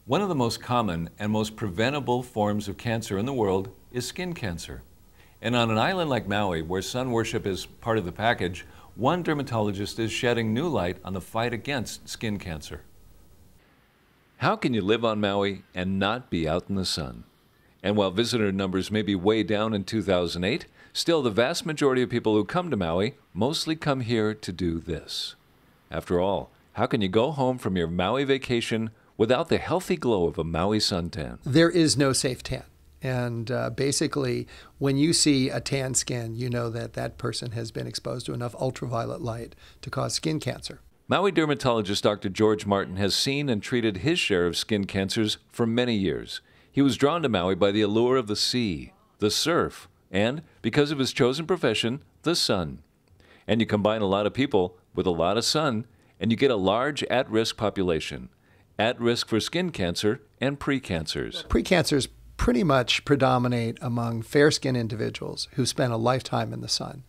One of the most common and most preventable forms of cancer in the world is skin cancer. And on an island like Maui, where sun worship is part of the package, one dermatologist is shedding new light on the fight against skin cancer. How can you live on Maui and not be out in the sun? And while visitor numbers may be way down in 2008, still the vast majority of people who come to Maui mostly come here to do this. After all, how can you go home from your Maui vacation without the healthy glow of a Maui suntan? There is no safe tan. And basically, when you see a tan skin, you know that that person has been exposed to enough ultraviolet light to cause skin cancer. Maui dermatologist Dr. George Martin has seen and treated his share of skin cancers for many years. He was drawn to Maui by the allure of the sea, the surf, and, because of his chosen profession, the sun. And you combine a lot of people with a lot of sun, and you get a large at-risk population. At risk for skin cancer and precancers. Precancers pretty much predominate among fair-skinned individuals who spend a lifetime in the sun.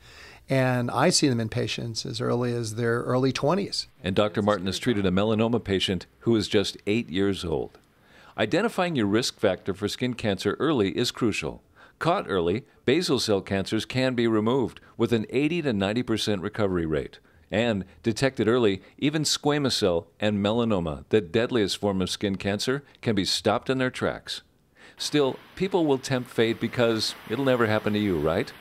And I see them in patients as early as their early 20s. And Dr. Martin has treated a melanoma patient who is just 8 years old. Identifying your risk factor for skin cancer early is crucial. Caught early, basal cell cancers can be removed with an 80 to 90% recovery rate. And detected early, even squamous cell and melanoma, the deadliest form of skin cancer, can be stopped in their tracks. Still, people will tempt fate because it'll never happen to you, right?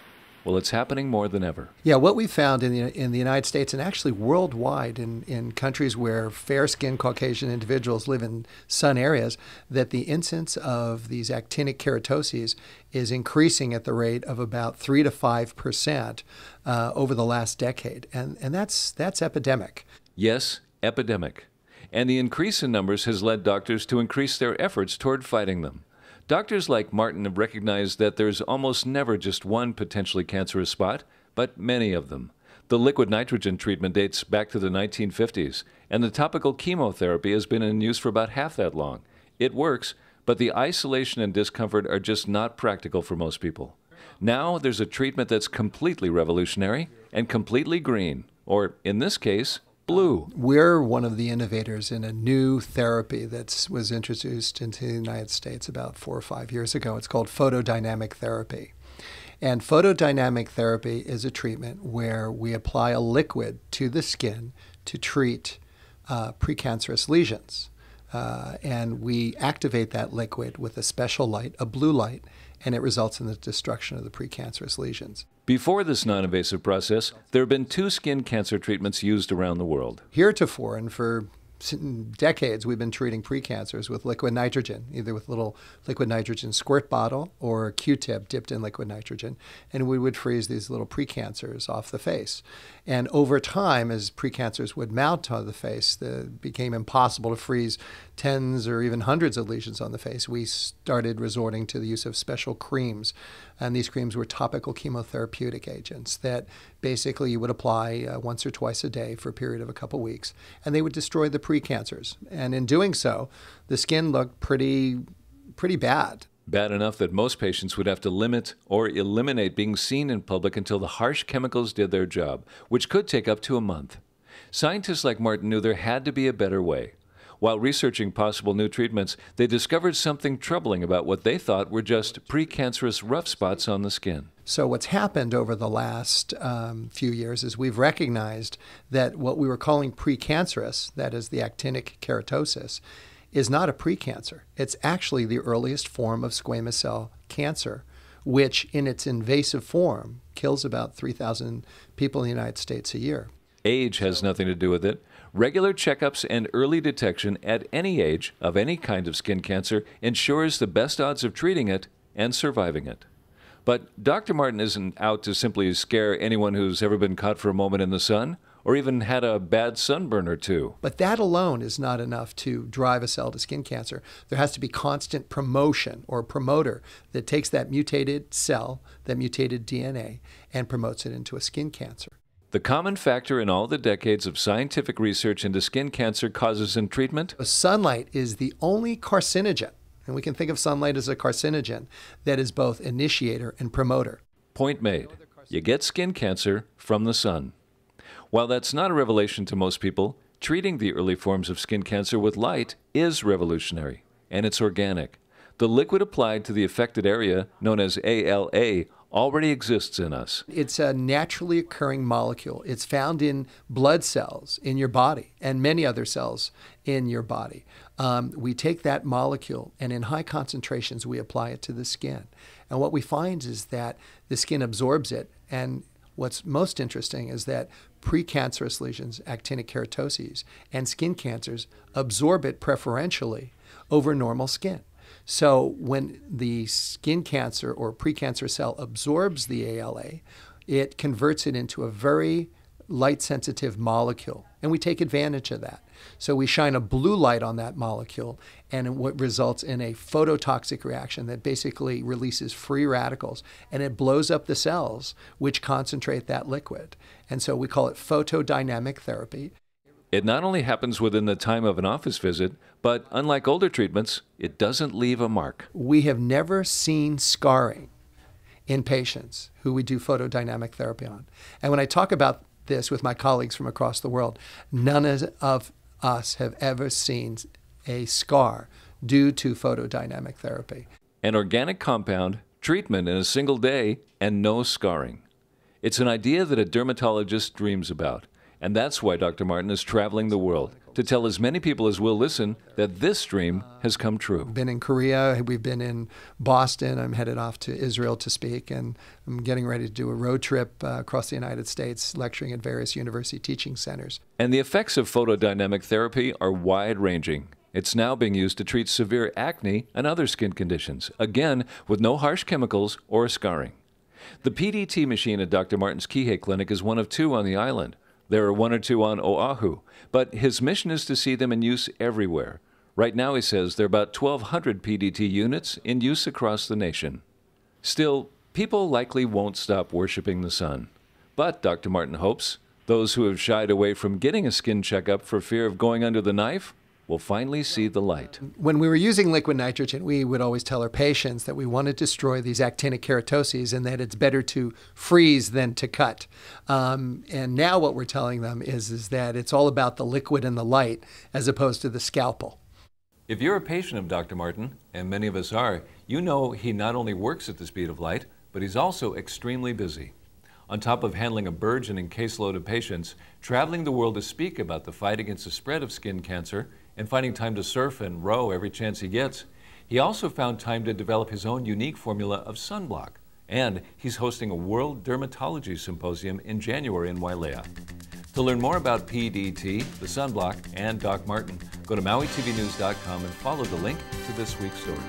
Well, it's happening more than ever. Yeah, what we found in the United States and actually worldwide in countries where fair-skinned Caucasian individuals live in sun areas, that the incidence of these actinic keratoses is increasing at the rate of about 3 to 5% over the last decade. And that's epidemic. Yes, epidemic. And the increase in numbers has led doctors to increase their efforts toward fighting them. Doctors like Martin have recognized that there's almost never just one potentially cancerous spot, but many of them. The liquid nitrogen treatment dates back to the 1950s, and the topical chemotherapy has been in use for about half that long. It works, but the isolation and discomfort are just not practical for most people. Now there's a treatment that's completely revolutionary and completely green, or in this case, blue. We're one of the innovators in a new therapy that was introduced into the United States about 4 or 5 years ago. It's called photodynamic therapy. And photodynamic therapy is a treatment where we apply a liquid to the skin to treat precancerous lesions. And we activate that liquid with a special light, a blue light, and it results in the destruction of the precancerous lesions. Before this non-invasive process, there have been 2 skin cancer treatments used around the world. Heretofore, and for decades, we've been treating precancers with liquid nitrogen, either with a little liquid nitrogen squirt bottle or a Q-tip dipped in liquid nitrogen, and we would freeze these little precancers off the face. And over time, as precancers would mount on the face, it became impossible to freeze tens or even hundreds of lesions on the face. We started resorting to the use of special creams, and these creams were topical chemotherapeutic agents that basically you would apply once or twice a day for a period of a couple weeks, and they would destroy the precancers. And in doing so, the skin looked pretty bad. Bad enough that most patients would have to limit or eliminate being seen in public until the harsh chemicals did their job, which could take up to a month. Scientists like Martin knew there had to be a better way. While researching possible new treatments, they discovered something troubling about what they thought were just precancerous rough spots on the skin. So what's happened over the last few years is we've recognized that what we were calling precancerous, that is the actinic keratosis, is not a precancer. It's actually the earliest form of squamous cell cancer, which in its invasive form kills about 3,000 people in the United States a year. Age has nothing to do with it. Regular checkups and early detection at any age of any kind of skin cancer ensures the best odds of treating it and surviving it. But Dr. Martin isn't out to simply scare anyone who's ever been caught for a moment in the sun or even had a bad sunburn or two. But that alone is not enough to drive a cell to skin cancer. There has to be constant promotion or promoter that takes that mutated cell, that mutated DNA, and promotes it into a skin cancer. The common factor in all the decades of scientific research into skin cancer causes and treatment? Sunlight is the only carcinogen, and we can think of sunlight as a carcinogen, that is both initiator and promoter. Point made. You get skin cancer from the sun. While that's not a revelation to most people, treating the early forms of skin cancer with light is revolutionary. and it's organic. The liquid applied to the affected area, known as ALA, already exists in us. It's a naturally occurring molecule. It's found in blood cells in your body and many other cells in your body. We take that molecule and in high concentrations we apply it to the skin. And what we find is that the skin absorbs it, and what's most interesting is that precancerous lesions, actinic keratoses, and skin cancers absorb it preferentially over normal skin. So when the skin cancer or precancer cell absorbs the ALA, it converts it into a very light-sensitive molecule, and we take advantage of that. So we shine a blue light on that molecule, and what results in a phototoxic reaction that basically releases free radicals, and it blows up the cells which concentrate that liquid. And so we call it photodynamic therapy. It not only happens within the time of an office visit, but unlike older treatments, it doesn't leave a mark. We have never seen scarring in patients who we do photodynamic therapy on. And when I talk about this with my colleagues from across the world, none of us have ever seen a scar due to photodynamic therapy. An organic compound, treatment in a single day, and no scarring. It's an idea that a dermatologist dreams about. And that's why Dr. Martin is traveling the world, to tell as many people as will listen that this dream has come true. We've been in Korea, we've been in Boston, I'm headed off to Israel to speak, and I'm getting ready to do a road trip across the United States, lecturing at various university teaching centers. And the effects of photodynamic therapy are wide-ranging. It's now being used to treat severe acne and other skin conditions, again, with no harsh chemicals or scarring. The PDT machine at Dr. Martin's Kihei Clinic is one of 2 on the island. There are 1 or 2 on Oahu, but his mission is to see them in use everywhere. Right now, he says, there are about 1,200 PDT units in use across the nation. Still, people likely won't stop worshiping the sun. But, Dr. Martin hopes, those who have shied away from getting a skin checkup for fear of going under the knife will finally see the light. When we were using liquid nitrogen, we would always tell our patients that we want to destroy these actinic keratoses and that it's better to freeze than to cut. And now what we're telling them is that it's all about the liquid and the light as opposed to the scalpel. If you're a patient of Dr. Martin, and many of us are, you know he not only works at the speed of light, but he's also extremely busy. On top of handling a burgeoning caseload of patients, traveling the world to speak about the fight against the spread of skin cancer, and finding time to surf and row every chance he gets, he also found time to develop his own unique formula of sunblock. And he's hosting a World Dermatology Symposium in January in Wailea. To learn more about PDT, the sunblock, and Doc Martin, go to MauiTVNews.com and follow the link to this week's stories.